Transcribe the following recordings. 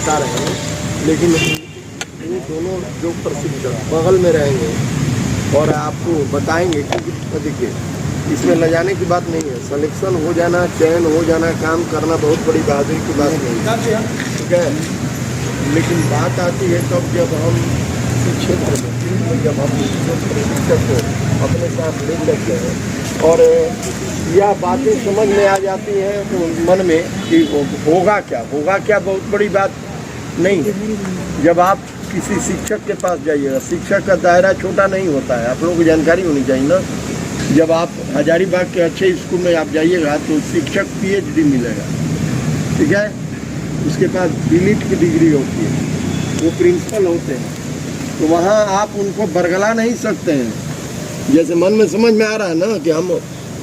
बता रहे हैं, लेकिन ये दोनों जो प्रशिक्षक बगल में रहेंगे और आपको बताएंगे कि देखिए इसमें ले जाने की बात नहीं है। सिलेक्शन हो जाना, चयन हो जाना, काम करना बहुत बड़ी बहादुरी की बात नहीं है, ठीक है। लेकिन बात आती है तब जब हम इस क्षेत्र में जब हम प्रशिक्षक को अपने साथ ले लेते हैं और यह बातें समझ में आ जाती हैं तो मन में कि होगा क्या बहुत बड़ी बात नहीं है। जब आप किसी शिक्षक के पास जाइएगा, शिक्षक का दायरा छोटा नहीं होता है, आप लोगों को जानकारी होनी चाहिए ना। जब आप हजारीबाग के अच्छे स्कूल में आप जाइएगा तो शिक्षक PhD मिलेगा, ठीक है। उसके पास B.Litt की डिग्री होती है, वो प्रिंसिपल होते हैं, तो वहाँ आप उनको बरगला नहीं सकते हैं। जैसे मन में समझ में आ रहा है ना कि हम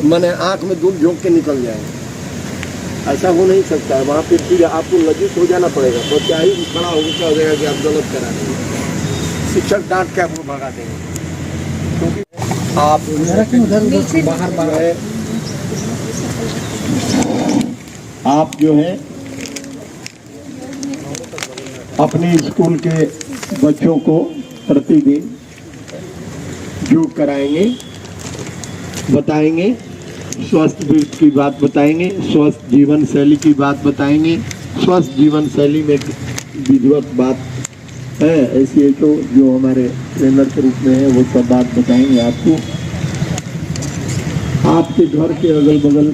मैंने आँख में धूल झोंक के निकल जाएंगे, ऐसा हो नहीं सकता है। वहाँ पर फिर आपको लज्जित हो जाना पड़ेगा, तो क्या ही खड़ा हो जाएगा कि आप गलत करा देंगे, शिक्षक डांट के आपको भगा देंगे। क्योंकि आप बाहर आप जो है अपने स्कूल के बच्चों को प्रतिदिन योग कराएंगे, बताएंगे, स्वस्थ की बात बताएंगे, स्वस्थ जीवन शैली की बात बताएंगे। स्वस्थ जीवन शैली में विधिवत बात है ऐसी है तो जो हमारे ट्रेनर के रूप में है वो सब बात बताएंगे आपको। आपके घर के अगल बगल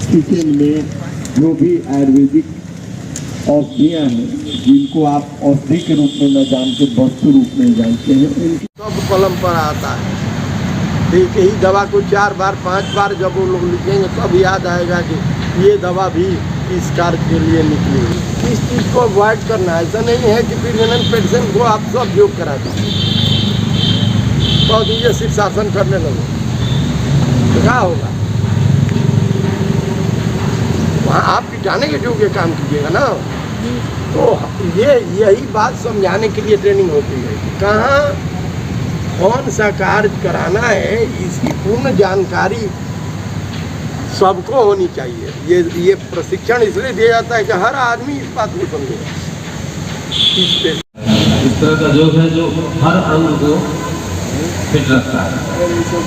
किचन में जो भी आयुर्वेदिक औषधियाँ हैं जिनको आप औषधि के रूप में न जानते वस्तु रूप में जानते हैं, उनकी सब कलम पर आता है। एक ही दवा को 4 बार 5 बार जब वो लोग लिखेंगे तब याद आएगा कि ये दवा भी इस कार्य के लिए निकली। इस चीज़ को अवॉइड करना, ऐसा नहीं है कि प्रेग्नेंट पेशेंट को आप सब योग करा दें तो ये शीर्षासन करने लगो तो क्या होगा। वहाँ आप कीटाने के योग्य काम कीजिएगा ना। तो यही बात समझाने के लिए ट्रेनिंग होती है कि कहाँ कौन सा कार्य कराना है, इसकी पूर्ण जानकारी सबको होनी चाहिए। ये प्रशिक्षण इसलिए दिया जाता है कि हर आदमी इस बात को समझेगा। इस तरह का योग है जो हर अंग को फिट रखता है,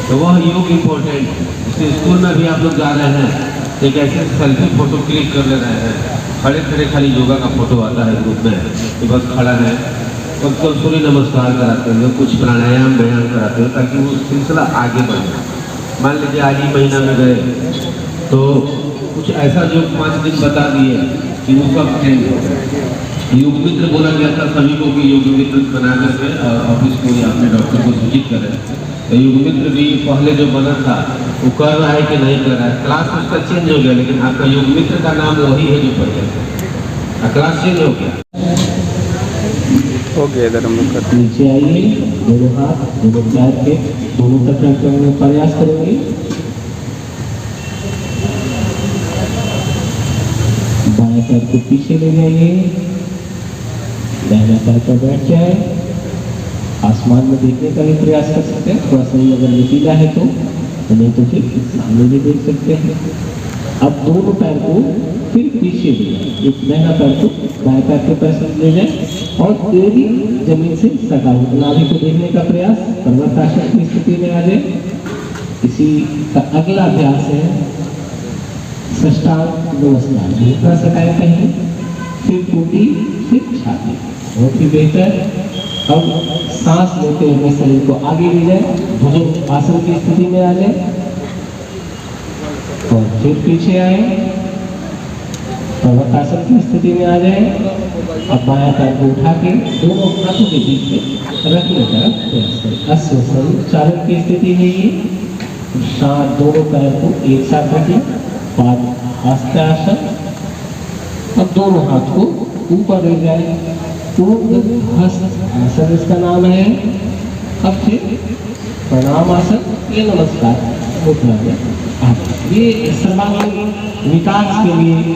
तो वह योग इम्पोर्टेंट है। जैसे स्कूल में भी आप लोग जा रहे हैं, एक ऐसे सेल्फी फोटो क्लिक कर ले रहे हैं, खड़े खड़े खाली योगा का फोटो आता है ग्रुप में कि बस खड़ा है, तो सूर्य नमस्कार कराते हैं, कुछ प्राणायाम व्यायाम कराते हैं ताकि वो सिलसिला आगे बढ़े। मान लीजिए आज ही महीना में गए तो कुछ ऐसा जो 5 दिन बता दिए कि वो सब चेंज हो गए। योग मित्र बोला गया था सभी को कि योग मित्र बना करके ऑफिस को या अपने डॉक्टर को सूचित करें। तो योग मित्र भी पहले जो बना था वो कर रहा है कि नहीं कर रहा है, क्लास उसका चेंज हो गया, लेकिन आपका योग मित्र का नाम वही है जो पहले था, क्लास चेंज हो गया। ओके, इधर हम लोग नीचे आइए, दोनों हाथ दोनों पैर के दोनों तरफ रखने का प्रयास करेंगे। बाएं पैर को पीछे ले जाइए, दाहिना पैर पर बैठ जाए। आसमान में देखने का भी प्रयास कर सकते हैं, थोड़ा सा अगर लचीला है तो नहीं तो फिर सामने भी देख सकते हैं। अब दोनों पैर को फिर पीछे ले जाए, एक दाहिना पैर को बाएं पैर के पैर से ले जाए और एड़ी जमीन से सटा हो। नाभि को देखने का प्रयास, पर्वतासन की स्थिति में आ जाए। इसी का अगला अभ्यास है साष्टांग नमस्कार। घुटना सटाए पहले, फिर टूटी, फिर छाती, बहुत ही बेहतर। अब सांस लेते हुए शरीर को आगे ले जाए, भुजंग आसन की स्थिति में आ जाए और फिर पीछे आए, पर्वतासन की स्थिति में आ जाए। अब बायां पैर को उठा के दोनों हाथों के बीच में रखने का प्रयास करें। अश्वासन चालन की स्थिति में ये साथ दोनों पैर को एक साथ रखें, बाद हस्तासन। अब दोनों हाथ को ऊपर ले जाए, हस्त आसन इसका नाम है। अब फिर प्रणाम आसन या नमस्कार मुद्रा में। ये सर्वांगीण विकास के लिए,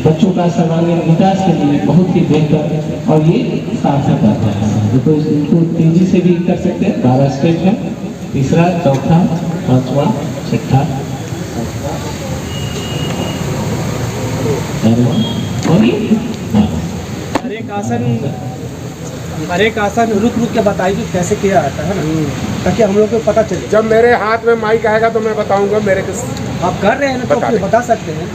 बच्चों का सर्वांगीण विकास के लिए बहुत ही बेहतर और ये सार्थक अभ्यास है। तो इनको तेजी से भी कर सकते हैं। 12 स्टेप है, तीसरा, चौथा, 5वां, 6ठा और ये आसन रुक के बताइए कैसे किया जाता है ना, ताकि हम लोग को पता चले। जब मेरे हाथ में माइक आएगा तो मैं बताऊंगा मेरे किस आप कर रहे हैं ना, तो फिर बता सकते हैं।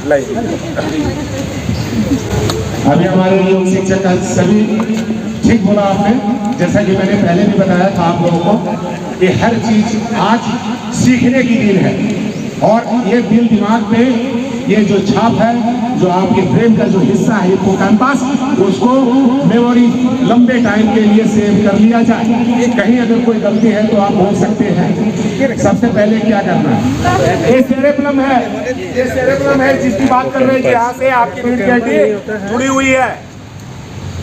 अभी हमारे योग शिक्षक का सभी ठीक बोला आपने, जैसा कि मैंने पहले भी बताया था आप लोगों को कि हर चीज आज सीखने की दिन है, और ये दिल दिमाग में ये जो छाप है, जो आपके ब्रेन का जो हिस्सा है हिप्पोकैम्पस, उसको मेमोरी लंबे टाइम के लिए सेव कर लिया जाए। कहीं अगर कोई गलती है तो आप बोल सकते हैं। सबसे पहले क्या करना है, ये सेरेब्रम है, ये सेरेब्रम है जिसकी बात कर रहे हैं, यहाँ से आपकी रीढ़ की हड्डी जुड़ी हुई है,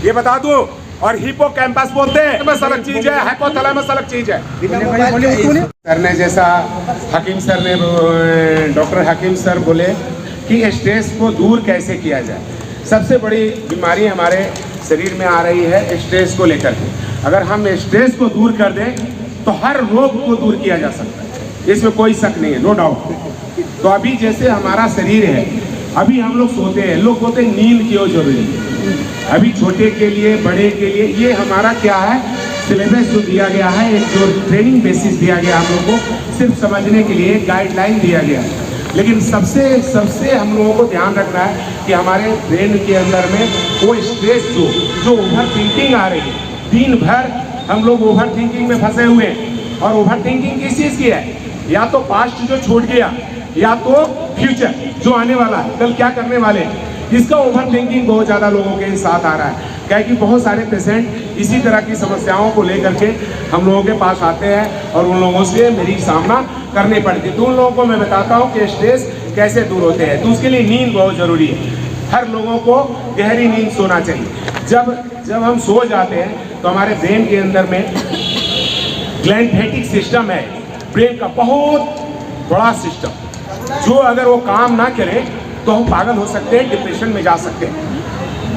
ये बता दूं। और हिप्पोकैम्पस बोलते हैं अलग चीज है, हाइपोथैलेमस अलग चीज है। सर ने जैसा हकीम सर ने, डॉक्टर हकीम सर बोले कि स्ट्रेस को दूर कैसे किया जाए। सबसे बड़ी बीमारी हमारे शरीर में आ रही है स्ट्रेस को लेकर के। अगर हम स्ट्रेस को दूर कर दें तो हर रोग को दूर किया जा सकता है, इसमें कोई शक नहीं है, नो डाउट। तो अभी जैसे हमारा शरीर है, अभी हम लोग सोते हैं, लोग बोलते हैं नींद क्यों जरूरी है। अभी छोटे के लिए, बड़े के लिए, ये हमारा क्या है, सिलेबस जो दिया गया है, एक जो ट्रेनिंग बेसिस दिया गया हम लोग को, सिर्फ समझने के लिए गाइडलाइन दिया गया है। लेकिन सबसे हम लोगों को ध्यान रखना है कि हमारे ब्रेन के अंदर में वो स्ट्रेस जो ओवर थिंकिंग आ रही है, दिन भर हम लोग ओवर थिंकिंग में फंसे हुए हैं। और ओवर थिंकिंग किस चीज़ की है, या तो पास्ट जो छूट गया, या तो फ्यूचर जो आने वाला है, कल क्या करने वाले हैं, इसका ओवर थिंकिंग बहुत ज़्यादा लोगों के साथ आ रहा है। क्या कि बहुत सारे पेशेंट इसी तरह की समस्याओं को लेकर के हम लोगों के पास आते हैं और उन लोगों से मेरी सामना करनी पड़ती है। तो उन लोगों को मैं बताता हूँ कि स्ट्रेस कैसे दूर होते हैं। तो उसके लिए नींद बहुत ज़रूरी है, हर लोगों को गहरी नींद सोना चाहिए। जब हम सो जाते हैं तो हमारे ब्रेन के अंदर में ग्लैंडेटिक सिस्टम है, ब्रेन का बहुत बड़ा सिस्टम, जो अगर वो काम ना करे तो हम पागल हो सकते हैं, डिप्रेशन में जा सकते हैं,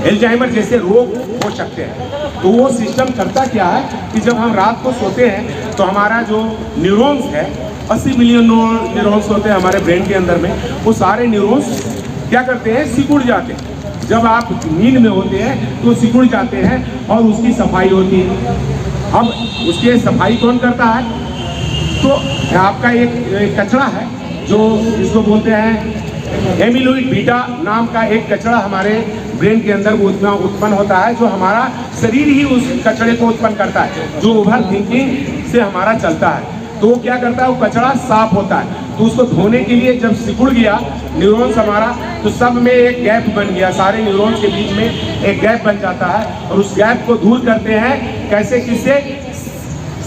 एल्जाइमर जैसे रोग हो सकते हैं। तो वो सिस्टम करता क्या है कि जब हम रात को सोते हैं तो हमारा जो न्यूरॉन्स है, 80 मिलियन न्यूरॉन्स होते हैं हमारे ब्रेन के अंदर में, वो सारे न्यूरॉन्स क्या करते हैं, सिकुड़ जाते हैं। जब आप नींद में होते हैं तो सिकुड़ जाते हैं और उसकी सफाई होती है। अब उसकी सफाई कौन करता है, तो आपका एक कचरा है जो इसको बोलते हैं एमिलोइड बीटा नाम का एक कचरा हमारे ब्रेन के अंदर उत्पन्न होता है, जो हमारा शरीर ही उस कचरे को उत्पन्न करता है, जो ओवर थिंकिंग से हमारा चलता है। तो वो क्या करता है, वो कचरा साफ होता है, तो उसको धोने के लिए जब सिकुड़ गया न्यूरॉन्स हमारा, तो सब में एक गैप बन गया, सारे न्यूरॉन्स के बीच में एक गैप बन जाता है। और उस गैप को दूर करते हैं कैसे, किससे,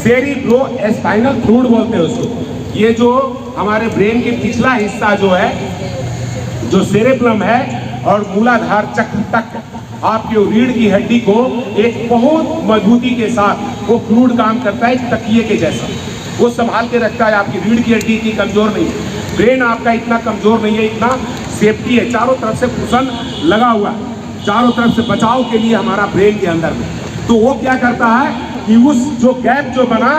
सेरिब्रोस्पाइनल फ्लूइड बोलते हैं उसको। ये जो हमारे ब्रेन के पिछला हिस्सा जो है, जो सेरेब्रम है, और मूलाधार चक्र तक आपकी रीढ़ की हड्डी को एक बहुत मजबूती के साथ वो फ्लूइड काम करता है, तकिए के जैसा वो संभाल के रखता है। आपकी रीढ़ की हड्डी इतनी कमजोर नहीं है, ब्रेन आपका इतना कमजोर नहीं है, इतना सेफ्टी है, चारों तरफ से कुशन लगा हुआ है, चारों तरफ से बचाव के लिए हमारा ब्रेन के अंदर में। तो वो क्या करता है कि उस जो गैप जो बना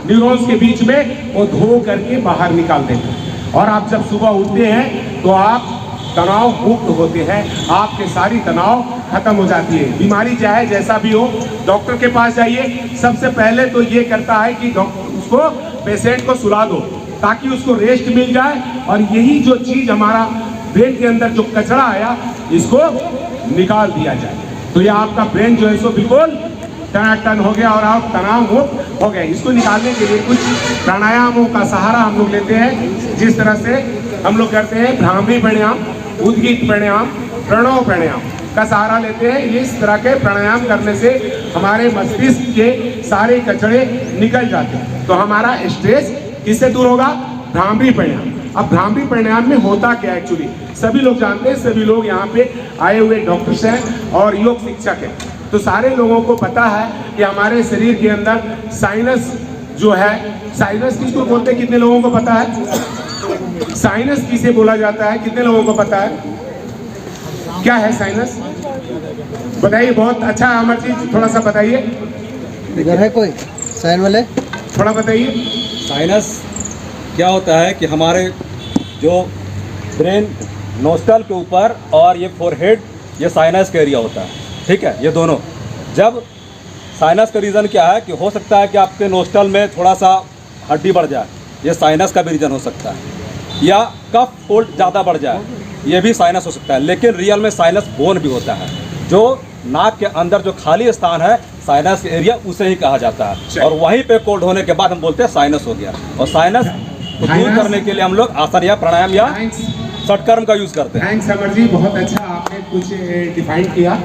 न्यूरॉन्स के बीच में, वो धो करके बाहर निकाल देते हैं। और आप जब सुबह उठते हैं तो आप तनाव मुक्त होते हैं, आपके सारी तनाव खत्म हो जाती है। बीमारी चाहे जैसा भी हो, डॉक्टर के पास जाइए, सबसे पहले तो ये करता है कि डॉक्टर उसको, पेशेंट को सुला दो ताकि उसको रेस्ट मिल जाए, और यही जो चीज़ हमारा ब्रेन के अंदर जो कचरा आया, इसको निकाल दिया जाए। तो ये आपका ब्रेन जो है सो बिल्कुल टन हो गया और आप तनाव मुक्त हो गए। इसको निकालने के लिए कुछ प्राणायामों का सहारा हम लोग लेते हैं, जिस तरह से हम लोग करते हैं भ्रामरी प्राणायाम, उद्गीत प्राणायाम, प्रणव प्राणायाम का सहारा लेते हैं। इस तरह के प्राणायाम करने से हमारे मस्तिष्क के सारे कचरे निकल जाते हैं। तो हमारा स्ट्रेस किससे दूर होगा, भ्रामरी प्राणायाम। अब भ्रामरी प्राणायाम में होता क्या एक्चुअली, सभी लोग जानते हैं, सभी लोग यहाँ पे आए हुए डॉक्टर्स हैं और योग शिक्षक हैं, तो सारे लोगों को पता है कि हमारे शरीर के अंदर साइनस जो है, साइनस किसको बोलते हैं, कितने लोगों को पता है, साइनस किसे बोला जाता है, कितने लोगों को पता है, क्या है साइनस, बताइए। बहुत अच्छा अमर जी, थोड़ा सा बताइए। इधर है कोई साइन वाले, थोड़ा बताइए। साइनस क्या होता है कि हमारे जो ब्रेन नोस्टल के ऊपर और ये फोरहेड, ये साइनस का एरिया होता है, ठीक है, ये दोनों। जब साइनस का रीज़न क्या है कि हो सकता है कि आपके नोस्टल में थोड़ा सा हड्डी बढ़ जाए, ये साइनस का भी रीज़न हो सकता है, या कफ कोल्ड ज़्यादा बढ़ जाए, ये भी साइनस हो सकता है। लेकिन रियल में साइनस बोन भी होता है, जो नाक के अंदर जो खाली स्थान है साइनस एरिया, उसे ही कहा जाता है। और वहीं पे कोल्ड होने के बाद हम बोलते हैं साइनस हो गया। और साइनस को दूर करने के लिए हम लोग आसन या प्राणायाम या षटकर्म का यूज़ करते हैं। थैंक्स अमर जी, बहुत अच्छा आपने कुछ डिफाइन किया।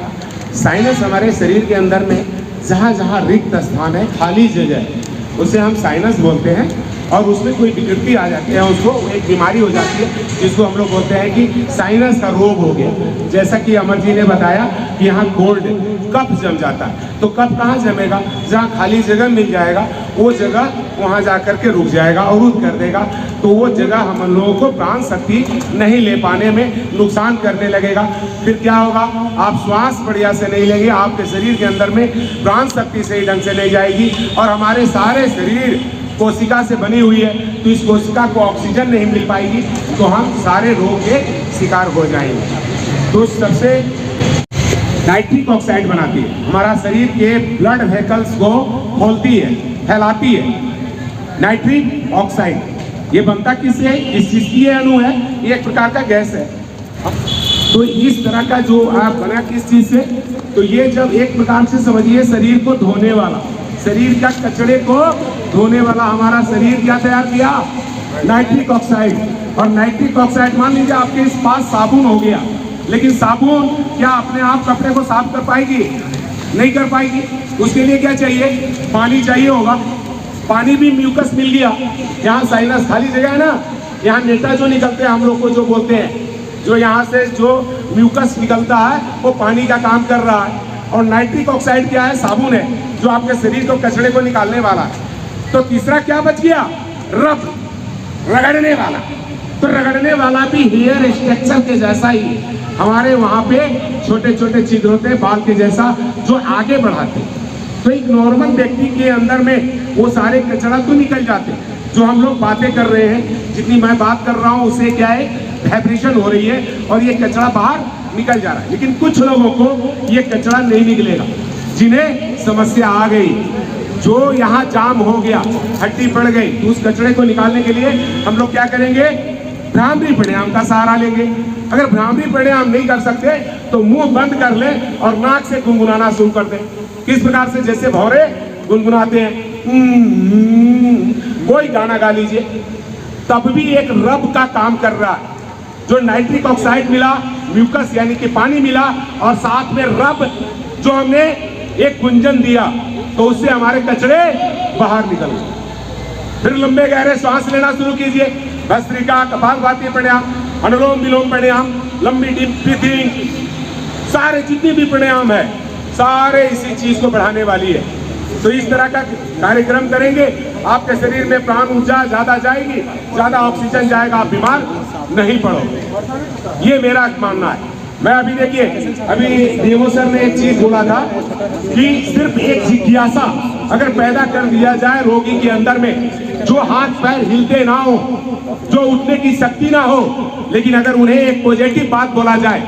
साइनस हमारे शरीर के अंदर में जहाँ जहाँ रिक्त स्थान है, खाली जगह, उसे हम साइनस बोलते हैं। और उसमें कोई विकृति आ जाती है, उसको एक बीमारी हो जाती है जिसको हम लोग बोलते हैं कि साइनस का रोग हो गया। जैसा कि अमर जी ने बताया कि यहाँ कोल्ड कफ जम जाता है, तो कफ कहाँ जमेगा? जहाँ खाली जगह मिल जाएगा वो जगह वहाँ जा कर के रुक जाएगा, अवरुद्ध कर देगा। तो वो जगह हम लोगों को प्राण शक्ति नहीं ले पाने में नुकसान करने लगेगा। फिर क्या होगा? आप श्वास बढ़िया से नहीं लेंगे, आपके शरीर के अंदर में प्राण शक्ति सही ढंग से नहीं जाएगी। और हमारे सारे शरीर कोशिका से बनी हुई है, तो इस कोशिका को ऑक्सीजन नहीं मिल पाएगी, तो हम सारे रोग के शिकार हो जाएंगे। तो सबसे नाइट्रिक ऑक्साइड बनाती है, हमारा शरीर के ब्लड वेसल्स को खोलती है, फैलाती है। नाइट्रिक ऑक्साइड ये बनता किससे है? किस चीज की अणु है? ये एक प्रकार का गैस है। तो इस तरह का जो आप बना किस चीज से? तो ये जब एक प्रकार से समझिए शरीर को धोने वाला, शरीर का कचड़े को धोने वाला हमारा शरीर क्या तैयार किया? Nitric oxide. और नाइट्रिक ऑक्साइड, मान लीजिए आपके इस पास साबुन हो गया, लेकिन साबुन क्या अपने आप कपड़े को साफ कर पाएगी? नहीं कर पाएगी। उसके लिए क्या चाहिए? पानी चाहिए होगा। पानी भी म्यूकस मिल गया, यहाँ साइनस खाली जगह है ना, यहाँ नेटा जो निकलते हैं हम लोग को जो बोलते हैं, जो यहाँ से जो म्यूकस निकलता है वो पानी का काम कर रहा है। और नाइट्रिक ऑक्साइड क्या है? साबुन है, जो आपके शरीर को कचड़े को निकालने वाला है। तो तीसरा क्या बच गया? रब, रगड़ने वाला। तो रगड़ने वाला भी हेयर स्ट्रक्चर के जैसा ही हमारे वहाँ पे छोटे छोटे छिद्र होते हैं बाल के जैसा, जो आगे बढ़ाते। तो एक नॉर्मल व्यक्ति के अंदर में वो सारे कचड़ा तो निकल जाते। जो हम लोग बातें कर रहे हैं, जितनी मैं बात कर रहा हूँ उससे क्या है? वाइब्रेशन हो रही है और ये कचड़ा बाहर निकल जा रहा है। लेकिन कुछ लोगों को ये कचड़ा नहीं निकलेगा, जिन्हें समस्या आ गई, जो यहाँ जाम हो गया, हड्डी पड़ गई, तो उस कचड़े को निकालने के लिए हम लोग क्या करेंगे? भ्रामरी प्राणायाम का सहारा लेंगे। अगर भ्रामरी प्राणायाम नहीं कर सकते तो मुंह बंद कर ले और नाक से गुनगुनाना शुरू कर दे। किस प्रकार से? जैसे भौरे गुनगुनाते हैं, कोई गाना गा लीजिए, तब भी एक रब का काम कर रहा है। जो नाइट्रिक ऑक्साइड मिला, म्यूकस यानी कि पानी मिला, और साथ में रब जो हमने एक गुंजन दिया, तो उससे हमारे कचरे बाहर निकल गए। फिर लंबे गहरे सांस लेना शुरू कीजिए। भस्त्रिका, कपालभाति प्राणायाम, अनुलोम विलोम प्राणायाम, लंबी डीप ब्रीथिंग, सारे जितने भी प्राणायाम है सारे इसी चीज को बढ़ाने वाली है। तो इस तरह का कार्यक्रम करेंगे, आपके शरीर में प्राण ऊर्जा ज्यादा जाएगी, ज्यादा ऑक्सीजन जाएगा, आप बीमार नहीं पड़ोगे। ये मेरा मानना है। मैं अभी देखिए, अभी देवो सर ने एक चीज बोला था कि सिर्फ एक जिज्ञासा अगर पैदा कर दिया जाए रोगी के अंदर में, जो हाथ पैर हिलते ना हो, जो उठने की शक्ति ना हो, लेकिन अगर उन्हें एक पॉजिटिव बात बोला जाए,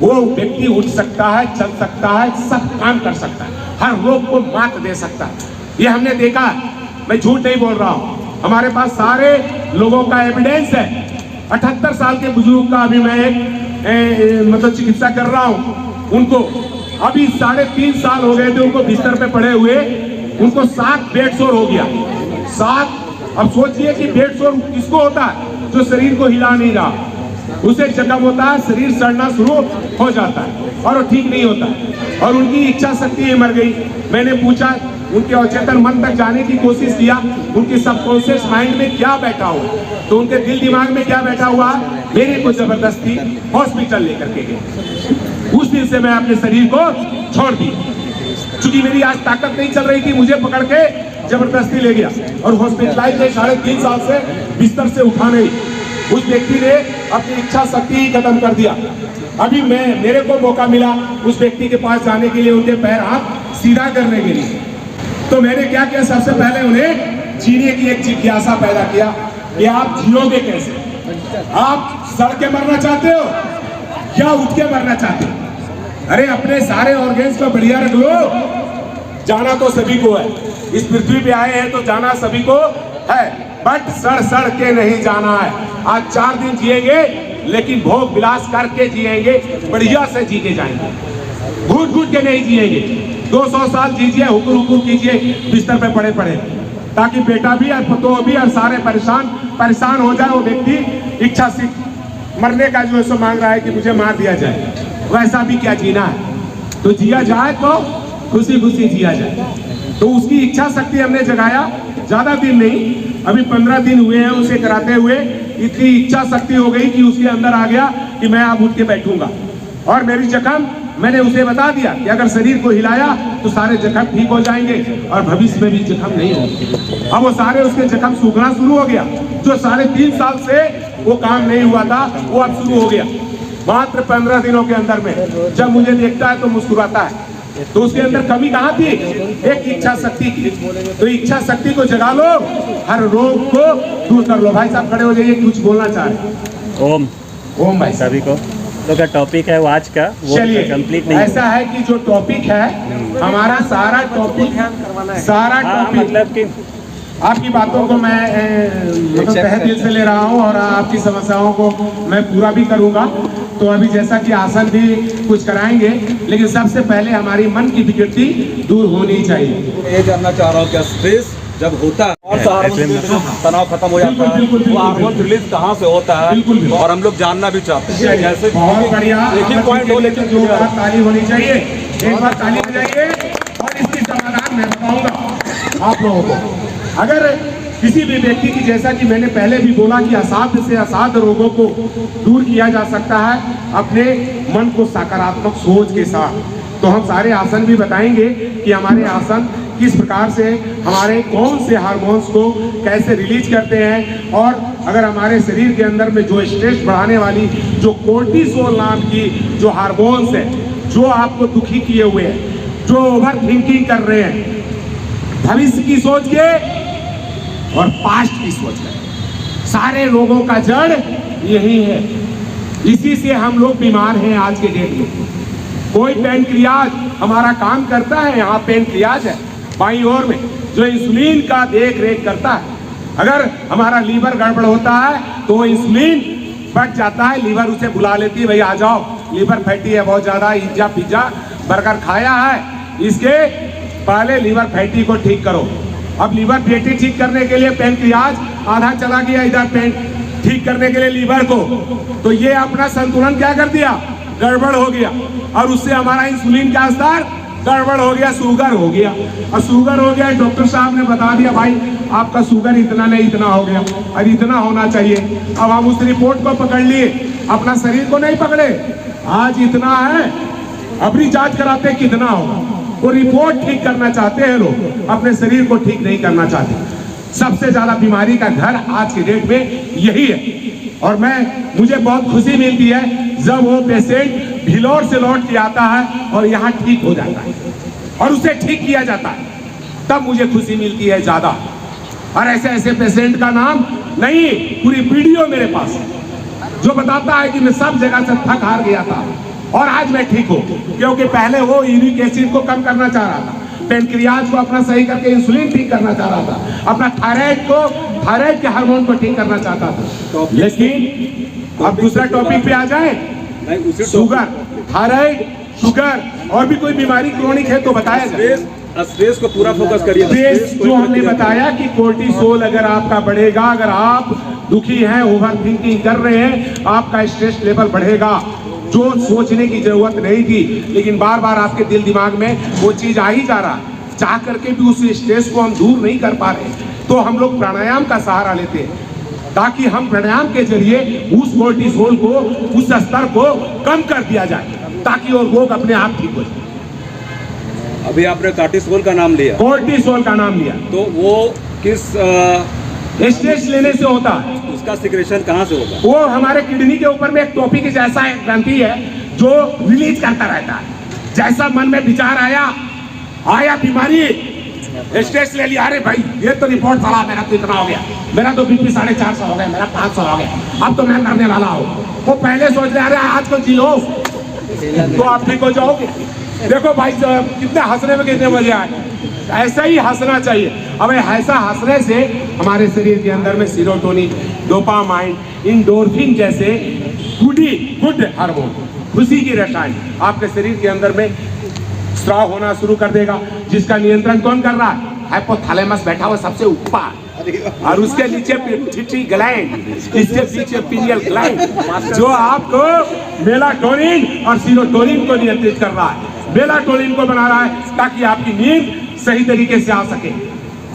वो व्यक्ति उठ सकता है, चल सकता है, सब काम कर सकता है, हर रोग को मात दे सकता है। ये हमने देखा है, मैं झूठ नहीं बोल रहा हूँ। हमारे पास सारे लोगों का एविडेंस है। 78 साल के बुजुर्ग का अभी मैं मतलब चिकित्सा कर रहा हूँ। उनको अभी 3.5 साल हो गए थे उनको बिस्तर पे पड़े हुए, उनको 7 बेड सोर हो गया। 7। अब सोचिए कि बेड सोर किसको होता है? जो शरीर को हिला नहीं रहा, उसे जख्म होता है, शरीर सड़ना शुरू हो जाता है और वो ठीक नहीं होता। और उनकी इच्छा शक्ति मर गई। मैंने पूछा, उनके अचेतन मन तक जाने की कोशिश किया, उनके सबकॉन्शियस माइंड में क्या बैठा हुआ, तो उनके दिल दिमाग में क्या बैठा हुआ? मेरे को जबरदस्ती हॉस्पिटल लेकर के गए। उस दिन से मैं अपने शरीर को छोड़ दिया, क्योंकि मेरी आज ताकत नहीं चल रही थी, मुझे पकड़ के जबरदस्ती ले गया और हॉस्पिटलाइज 3.5 साल से बिस्तर से उठा नहीं। उस व्यक्ति ने अपनी इच्छा शक्ति ही खत्म कर दिया। अभी मेरे को मौका मिला उस व्यक्ति के पास जाने के लिए, उनके पैर हाथ सीधा करने के लिए। तो मैंने क्या किया? सबसे पहले उन्हें जीने की एक जिज्ञासा पैदा किया कि आप जियोगे कैसे? आप सड़ के मरना चाहते हो या उठ के मरना चाहते हो? अरे अपने सारे ऑर्गेन्स को बढ़िया रख लो। जाना तो सभी को है, इस पृथ्वी पे आए हैं तो जाना सभी को है, बट सड़ सड़ के नहीं जाना है। आज 4 दिन जिएंगे लेकिन भोग विलास करके जिएंगे, बढ़िया से जी के जाएंगे, घूट घूट के नहीं जिएंगे। 200 साल जीजिए, हुकुर हुकुर कीजिए, बिस्तर पे पड़े पड़े, ताकि बेटा भी और पतोह भी और सारे परेशान हो जाए। वो व्यक्ति इच्छा से मरने का जो है मांग रहा है कि मुझे मार दिया जाए, वैसा भी क्या जीना है। तो जिया जाए तो खुशी खुशी जिया जाए। तो उसकी इच्छा शक्ति हमने जगाया, ज्यादा दिन नहीं, अभी 15 दिन हुए हैं उसे कराते हुए। इतनी इच्छा शक्ति हो गई कि उसके अंदर आ गया कि मैं अब उठ के बैठूंगा। और मेरी जख्म मैंने उसे बता दिया कि अगर शरीर को हिलाया तो सारे जख्म ठीक हो जाएंगे और भविष्य में भी जख्म नहीं होंगे। अब वो सारे उसके जख्म सूखना शुरू हो गया, जो 3.5 साल से वो काम नहीं हुआ था वो अब शुरू हो गया। मात्र 15 दिनों के अंदर में जब मुझे देखता है तो मुस्कुराता है। तो उसके अंदर कमी कहाँ थी? एक इच्छा शक्ति की। तो इच्छा शक्ति को जगा लो, हर रोग को दूर कर लो। भाई साहब खड़े हो जाइए, कुछ बोलना चाह रहे। ओम भाई सभी को तो क्या टॉपिक है वो आज का, वो चलिए कंप्लीट नहीं ऐसा है कि जो टॉपिक है हमारा सारा टॉपिक मतलब कि आपकी बातों को मैं तहे दिल से ले रहा हूँ और आपकी समस्याओं को मैं पूरा भी करूँगा। तो अभी जैसा कि आसन भी कुछ कराएंगे, लेकिन सबसे पहले हमारी मन की विकृति दूर होनी चाहिए। ये जानना चाह रहा हूँ, क्या स्ट्रेस जब होता है और तनाव खत्म हो जाता है, वो हार्मोन रिलीज कहाँ से होता है? और हम लोग जानना भी चाहते हैं कैसे। बहुत बढ़िया, एक ही पॉइंट हो, लेकिन जो बात ताली होनी चाहिए, एक बार ताली हो जाइए। और इसकी समाधान मैं बताऊंगा आप लोगों को। अगर किसी भी व्यक्ति की, जैसा कि मैंने पहले भी बोला कि असाध्य से असाध्य रोगों को दूर किया जा सकता है अपने मन को सकारात्मक सोच के साथ। तो हम सारे आसन भी बताएंगे कि हमारे आसन किस प्रकार से हमारे कौन से हार्मोन्स को कैसे रिलीज करते हैं। और अगर हमारे शरीर के अंदर में जो स्ट्रेस बढ़ाने वाली जो कोर्टिसोल नाम की जो हार्मोन्स है, जो आपको दुखी किए हुए हैं, जो ओवर थिंकिंग कर रहे हैं, भविष्य की सोच के और पास्ट की सोच कर, सारे रोगों का जड़ यही है। इसी से हम लोग बीमार हैं आज के डेट में। कोई पेनक्रियाज हमारा काम करता है, यहाँ पेनक्रियाज है बाईं ओर में, जो इंसुलिन का देख रेख करता है। अगर हमारा लीवर गड़बड़ होता है तो इंसुलिन बढ़ जाता है, लीवर उसे बुला लेती है, भाई आ जाओ, लीवर फैटी है बहुत ज्यादा, पिज्जा बर्गर खाया है, इसके पहले लीवर फैटी को ठीक करो। अब लीवर फैटी ठीक करने के लिए पेनक्रियाज आधा चला गया इधर, पेन ठीक करने के लिए लीवर को, तो ये अपना संतुलन क्या कर दिया, गड़बड़ हो गया। और उससे हमारा इंसुलिन का स्तर गड़बड़ हो गया, शुगर हो गया। और शुगर हो गया, डॉक्टर साहब ने बता दिया भाई आपका शुगर इतना नहीं इतना हो गया, और इतना होना चाहिए। अब हम उस रिपोर्ट को पकड़ लिए, अपना शरीर को नहीं पकड़े, आज इतना है, अपनी जांच कराते कितना होगा। वो रिपोर्ट ठीक करना चाहते हैं लोग, अपने शरीर को ठीक नहीं करना चाहते। सबसे ज्यादा बीमारी का घर आज के डेट में यही है। और मुझे बहुत खुशी मिलती है जब वो पेशेंट भिलौर से लौट के आता है और यहाँ ठीक हो जाता है और उसे ठीक किया जाता है, तब मुझे खुशी मिलती है ज्यादा। और ऐसे ऐसे पेशेंट का नाम नहीं, पूरी वीडियो मेरे पास है जो बताता है कि मैं सब जगह से थक हार गया था और आज मैं ठीक हूँ। क्योंकि पहले वो यूरिक एसिड को कम करना चाह रहा था, पेनक्रियाज को अपना सही करके इंसुलिन ठीक करना चाह रहा था, अपना थायराइड के हार्मोन को ठीक करना चाहता था। लेकिन अब दूसरा टॉपिक पे आ जाए, शुगर, थायराइड, शुगर और भी कोई बीमारी क्रोनिक है तो बताया जाए। स्ट्रेस को पूरा फोकस करिए। स्ट्रेस जो हमने बताया कि कोर्टिसोल अगर आपका बढ़ेगा, अगर आप दुखी हैं, ओवर थिंकिंग कर रहे हैं, आपका स्ट्रेस लेवल बढ़ेगा। जो सोचने की जरूरत नहीं थी, लेकिन बार बार आपके दिल दिमाग में वो चीज आ ही जा रहा, चाह करके भी उस स्ट्रेस को हम दूर नहीं कर पा रहे। तो हम लोग प्राणायाम का सहारा लेते हैं, ताकि हम प्राणायाम के जरिए उस कोर्टिसोल को, उस स्तर को कम कर दिया जाए, ताकि वो रोग अपने आप ठीक हो जाए। अभी आपने कोर्टिसोल का नाम लिया, कोर्टिसोल का नाम लिया, तो वो किस स्ट्रेस लेने से होता है, उसका सिक्रेशन कहाँ से होगा? वो हमारे किडनी के ऊपर में एक टॉपिक जैसा एक ग्रंथि है जो रिलीज करता रहता है। जैसा मन में विचार आया बीमारी, स्ट्रेस ले लिया, अरे भाई ये तो रिपोर्ट चला, मेरा तो इतना हो गया, मेरा तो बीपी 450 हो गया, मेरा 500 हो गया, अब तो मैं मरने वाला हूँ। वो पहले सोच रहे अरे आज तो जी लो, तो आप ठीक हो जाओगे। देखो भाई साहब कितने हंसने में कितने मजे आए, ऐसा ही हंसना चाहिए। अब ऐसा हंसने से हमारे शरीर के अंदर में सीरोटोनिन, डोपामाइन, इंडोर्फिन जैसे गुड हार्मोन, खुशी की रसायन आपके शरीर के अंदर में स्राव होना शुरू कर देगा, जिसका नियंत्रण कौन कर रहा है? हाइपोथैलेमस बैठा हुआ सबसे ऊपर, और उसके नीचे पिट्यूटरी ग्लैंड, इसके पीछे पीनियल ग्लैंड, जो आपको मेलाटोनिन और सीरोटोनिन को नियंत्रित कर रहा है। मेलाटोनिन को बना रहा है ताकि आपकी नींद सही तरीके से आ सके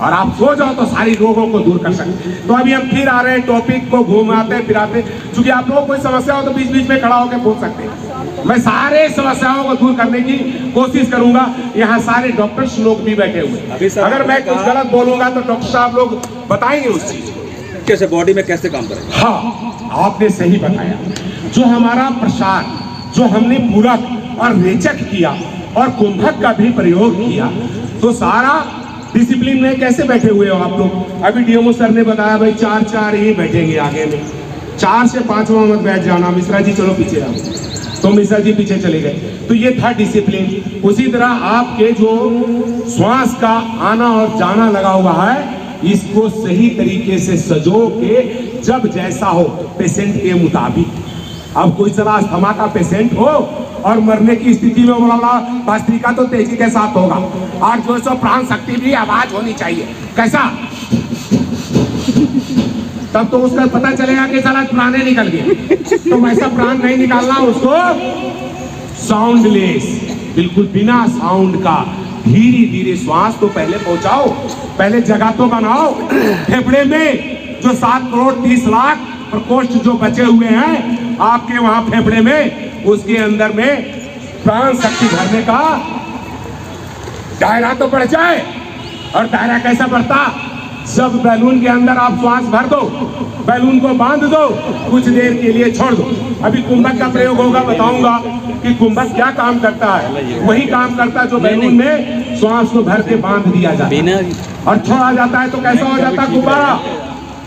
और आप सो जाओ तो सारी रोगों को दूर कर सके। तो अभी हम फिर आ रहे हैं, टॉपिक को घुमाते फिराते, क्योंकि आप लोगों को कोई समस्या हो तो बीच बीच में खड़ा होकर पूछ सकते हैं। मैं सारे समस्याओं को दूर करने की कोशिश करूंगा। यहाँ सारे डॉक्टर्स लोग भी बैठे हुए, अगर मैं कुछ गलत बोलूंगा तो डॉक्टर साहब लोग बताएंगे उस चीज को कैसे बॉडी में कैसे काम करेगा। हाँ, आपने सही बताया। जो हमारा प्रसाद, जो हमने पूरक और रेचक किया और कुंभक का भी प्रयोग किया, तो सारा डिसिप्लिन में कैसे बैठे हुए हो आप लोग। अभी डीएमओ सर ने बताया भाई 4 ही बैठेंगे आगे में, 4 से 5वां मत बैठ जाना। मिश्रा जी चलो पीछे आओ, तो मिश्रा जी पीछे चले गए। तो ये था डिसिप्लिन। उसी तरह आपके जो श्वास का आना और जाना लगा हुआ है, इसको सही तरीके से सजो के जब जैसा हो पेशेंट के मुताबिक। अब कोई सलाह अस्थमा का पेशेंट हो और मरने की स्थिति में बोला भस्त्रिका तो तेजी के साथ होगा, और जो सो प्राण शक्ति भी आवाज होनी चाहिए। कैसा? तब तो उसका पता चलेगा कि साला प्राणे निकल गए। तो वैसा प्राण नहीं निकालना उसको, साउंडलेस, बिल्कुल बिना साउंड का धीरे धीरे श्वास तो पहले पहुंचाओ, पहले जगह तो बनाओ। फेफड़े में जो 7 करोड़ 30 लाख प्रकोष्ठ जो बचे हुए हैं आपके वहां फेफड़े में, उसके अंदर में प्राण शक्ति भरने का दायरा तो बढ़ जाए। और दायरा कैसा बढ़ता? जब बैलून के अंदर आप श्वास भर दो, बैलून को बांध दो, कुछ देर के लिए छोड़ दो। अभी कुंभक का प्रयोग होगा, बताऊंगा कि कुंभक क्या काम करता है। वही काम करता है जो बैलून में श्वास को भर के बांध दिया जाता है और छोड़ा जाता है, तो कैसा हो जाता है गुब्बारा?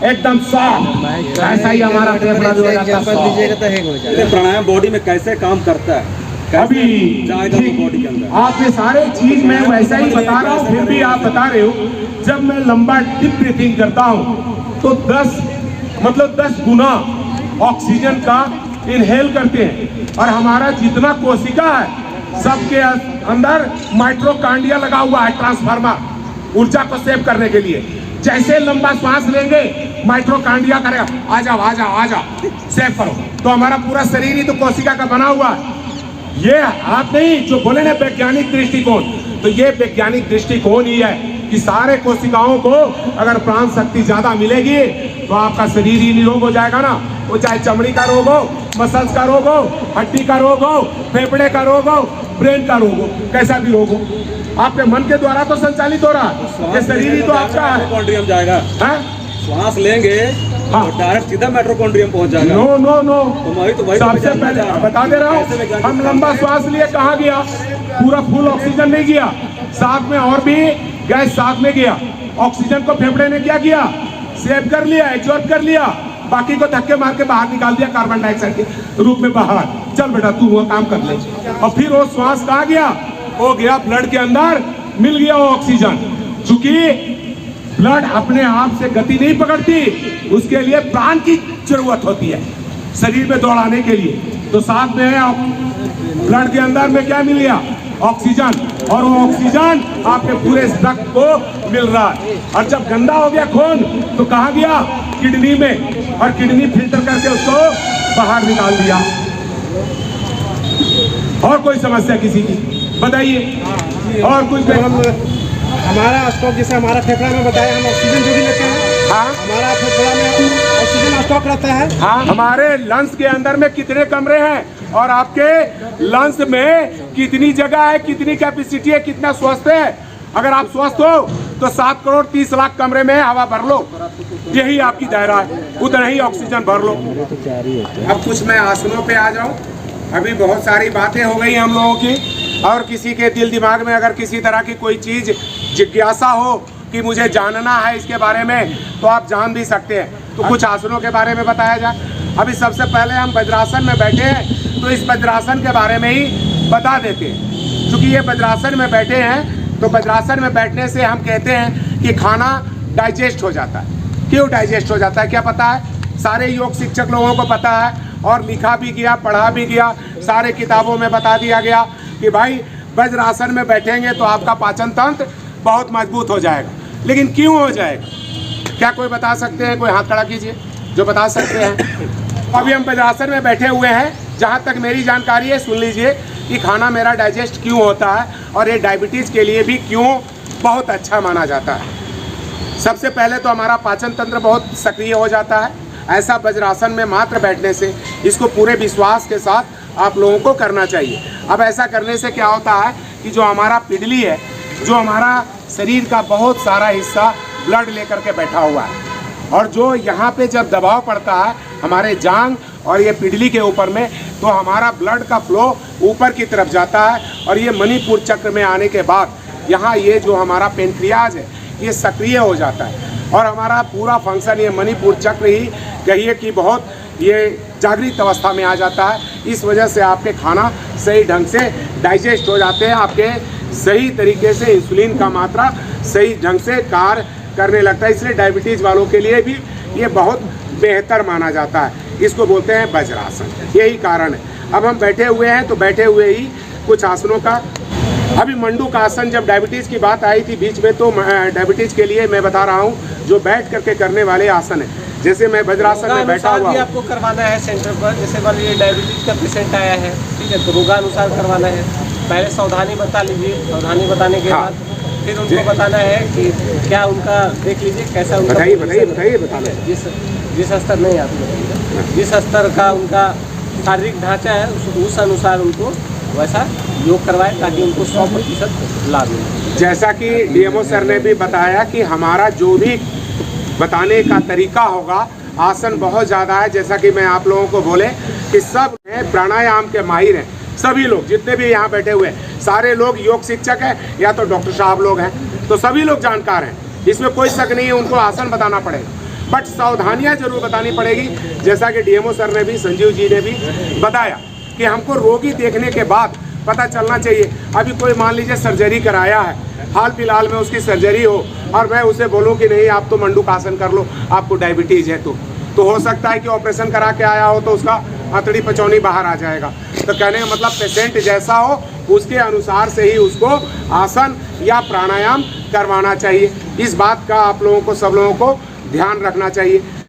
एकदम सॉफ्ट। ऐसा ही हमारा फेफड़ा जो हो जाता है। प्राणायाम बॉडी में कैसे काम करता है? अभी बॉडी के अंदर आपने सारे चीज मैं वैसा ही बता रहा हूँ, फिर भी आप बता रहे हो। जब मैं लंबा डीप ब्रीथिंग करता हूँ तो 10 गुना ऑक्सीजन का इनहेल करते हैं, और हमारा जितना कोशिका है सबके अंदर माइट्रोकांडिया लगा हुआ है, ट्रांसफार्मर ऊर्जा को सेव करने के लिए। जैसे लंबा श्वास लेंगे माइट्रोकांडिया करेगा, आ जाओ सेव करो। तो हमारा पूरा शरीर ही तो कोशिका का बना हुआ है। ये आप नहीं जो बोले ना वैज्ञानिक दृष्टिकोण, तो ये वैज्ञानिक दृष्टिकोण ही है कि सारे कोशिकाओं को अगर प्राण शक्ति ज्यादा मिलेगी तो आपका शरीर ही निरोग हो जाएगा ना। वो चाहे चमड़ी का रोग हो, मसल्स का रोग हो, हड्डी का रोग हो, फेफड़े का रोग हो, ब्रेन का रोग हो, कैसा भी रोग हो, आपके मन के द्वारा तो संचालित हो रहा है। ये शरीर ही तो आपका है। माइटोकॉन्ड्रियम जाएगा, श्वास लेंगे हाँ। तो डायरेक्ट सीधा माइटोकॉन्ड्रियम पहुंच जाएगा। नो तो वही सबसे पहले बता दे रहा हूँ, हम लंबा श्वास लिए कहाँ गया, पूरा फुल ऑक्सीजन नहीं गया, साथ में और भी गैस साथ में गया। ऑक्सीजन को फेफड़े ने क्या किया? सेव कर लिया, एब्जॉर्ब कर लिया, बाकी को धक्के मार के बाहर निकाल दिया कार्बन डाइऑक्साइड के रूप में बाहर। चल बेटा तू वो काम कर ले। और फिर वो श्वास कहाँ गया? वो गया ब्लड के अंदर, मिल गया वो ऑक्सीजन। चूंकि ब्लड अपने आप से गति नहीं पकड़ती, उसके लिए प्राण की जरूरत होती है शरीर में दौड़ाने के लिए। तो साथ में ब्लड के अंदर में क्या मिल गया? ऑक्सीजन, और वो ऑक्सीजन आपके पूरे रक्त को मिल रहा है। और जब गंदा हो गया खून तो कहाँ गया? किडनी में, और किडनी फिल्टर करके उसको बाहर निकाल दिया। और कोई समस्या किसी की बताइए? और कुछ हमारा स्टॉक जैसे हमारा फेफड़ा में बताया, हम ऑक्सीजन जो भी लेते हैं, हाँ, हमारा फेफड़ा में ऑक्सीजन स्टॉक रहता है। हाँ, हमारे लंग्स के अंदर में कितने कमरे हैं और आपके लंग्स में कितनी जगह है, कितनी कैपेसिटी है, कितना स्वस्थ है। अगर आप स्वस्थ हो तो 7 करोड़ 30 लाख कमरे में हवा भर लो, यही आपकी दायरा है, उतना ही ऑक्सीजन भर लो। अब कुछ मैं आसनों पे आ जाऊं। अभी बहुत सारी बातें हो गई हम लोगों की, और किसी के दिल दिमाग में अगर किसी तरह की कोई चीज जिज्ञासा हो कि मुझे जानना है इसके बारे में, तो आप जान भी सकते हैं। तो कुछ आसनों के बारे में बताया जाए। अभी सबसे पहले हम वज्रासन में बैठे हैं तो इस वज्रासन के बारे में ही बता देते हैं। क्योंकि ये वज्रासन में बैठे हैं तो वज्रासन में बैठने से हम कहते हैं कि खाना डाइजेस्ट हो जाता है। क्यों डाइजेस्ट हो जाता है क्या पता है? सारे योग शिक्षक लोगों को पता है और लिखा भी गया, पढ़ा भी गया, सारे किताबों में बता दिया गया कि भाई वज्रासन में बैठेंगे तो आपका पाचन तंत्र बहुत मजबूत हो जाएगा। लेकिन क्यों हो जाएगा? क्या कोई बता सकते हैं? कोई हाथ खड़ा कीजिए जो बता सकते हैं। अभी हम वज्रासन में बैठे हुए हैं, जहाँ तक मेरी जानकारी है सुन लीजिए कि खाना मेरा डाइजेस्ट क्यों होता है और ये डायबिटीज़ के लिए भी क्यों बहुत अच्छा माना जाता है। सबसे पहले तो हमारा पाचन तंत्र बहुत सक्रिय हो जाता है। ऐसा वज्रासन में मात्र बैठने से इसको पूरे विश्वास के साथ आप लोगों को करना चाहिए। अब ऐसा करने से क्या होता है कि जो हमारा पिंडली है, जो हमारा शरीर का बहुत सारा हिस्सा ब्लड लेकर के बैठा हुआ है और जो यहाँ पे जब दबाव पड़ता है हमारे जांघ और ये पिंडली के ऊपर में, तो हमारा ब्लड का फ्लो ऊपर की तरफ जाता है और ये मणिपुर चक्र में आने के बाद यहाँ ये जो हमारा पेनक्रियाज है ये सक्रिय हो जाता है और हमारा पूरा फंक्शन ये मणिपुर चक्र ही कहिए कि बहुत ये जागृत अवस्था में आ जाता है। इस वजह से आपके खाना सही ढंग से डाइजेस्ट हो जाते हैं, आपके सही तरीके से इंसुलिन का मात्रा सही ढंग से कार्य करने लगता है। इसलिए डायबिटीज़ वालों के लिए भी ये बहुत बेहतर माना जाता है। इसको बोलते हैं वज्रासन, यही कारण है। अब हम बैठे हुए हैं तो बैठे हुए ही कुछ आसनों का, अभी मंडूक आसन जब डायबिटीज़ की बात आई थी बीच में, तो डायबिटीज़ के लिए मैं बता रहा हूँ जो बैठ करके करने वाले आसन है। जैसे मैं वज्रासन में बैठा हुआ हूँ, आपको करवाना है सेंटर पर। जैसे मान लीजिए डायबिटीज़ का पेशेंट आया है, ठीक है, तो रोगानुसार करवाना है। पहले सावधानी बता लीजिए, सावधानी बताने के बाद फिर उनको बताना है कि क्या उनका देख लीजिए कैसा उनका बताइए जिस स्तर नहीं आप बताइए जिस स्तर का उनका शारीरिक ढांचा है उस अनुसार उनको वैसा योग करवाए ताकि उनको 100% लाभ मिले। जैसा कि डीएमओ सर ने भी बताया कि हमारा जो भी बताने का तरीका होगा, आसन बहुत ज़्यादा है। जैसा कि मैं आप लोगों को बोले कि सब प्राणायाम के माहिर हैं, सभी लोग जितने भी यहाँ बैठे हुए हैं सारे लोग योग शिक्षक हैं या तो डॉक्टर साहब लोग हैं, तो सभी लोग जानकार हैं, इसमें कोई शक नहीं है। उनको आसन बताना पड़ेगा बट सावधानियाँ जरूर बतानी पड़ेगी। जैसा कि डीएमओ सर ने भी, संजीव जी ने भी बताया कि हमको रोगी देखने के बाद पता चलना चाहिए। अभी कोई मान लीजिए सर्जरी कराया है, हाल फिलहाल में उसकी सर्जरी हो और मैं उसे बोलूं कि नहीं आप तो मंडूक आसन कर लो, आपको डायबिटीज़ है, तो हो सकता है कि ऑपरेशन करा के आया हो तो उसका अतड़ी पचौनी बाहर आ जाएगा। तो कहने का मतलब पेशेंट जैसा हो उसके अनुसार से ही उसको आसन या प्राणायाम करवाना चाहिए। इस बात का आप लोगों को, सब लोगों को ध्यान रखना चाहिए।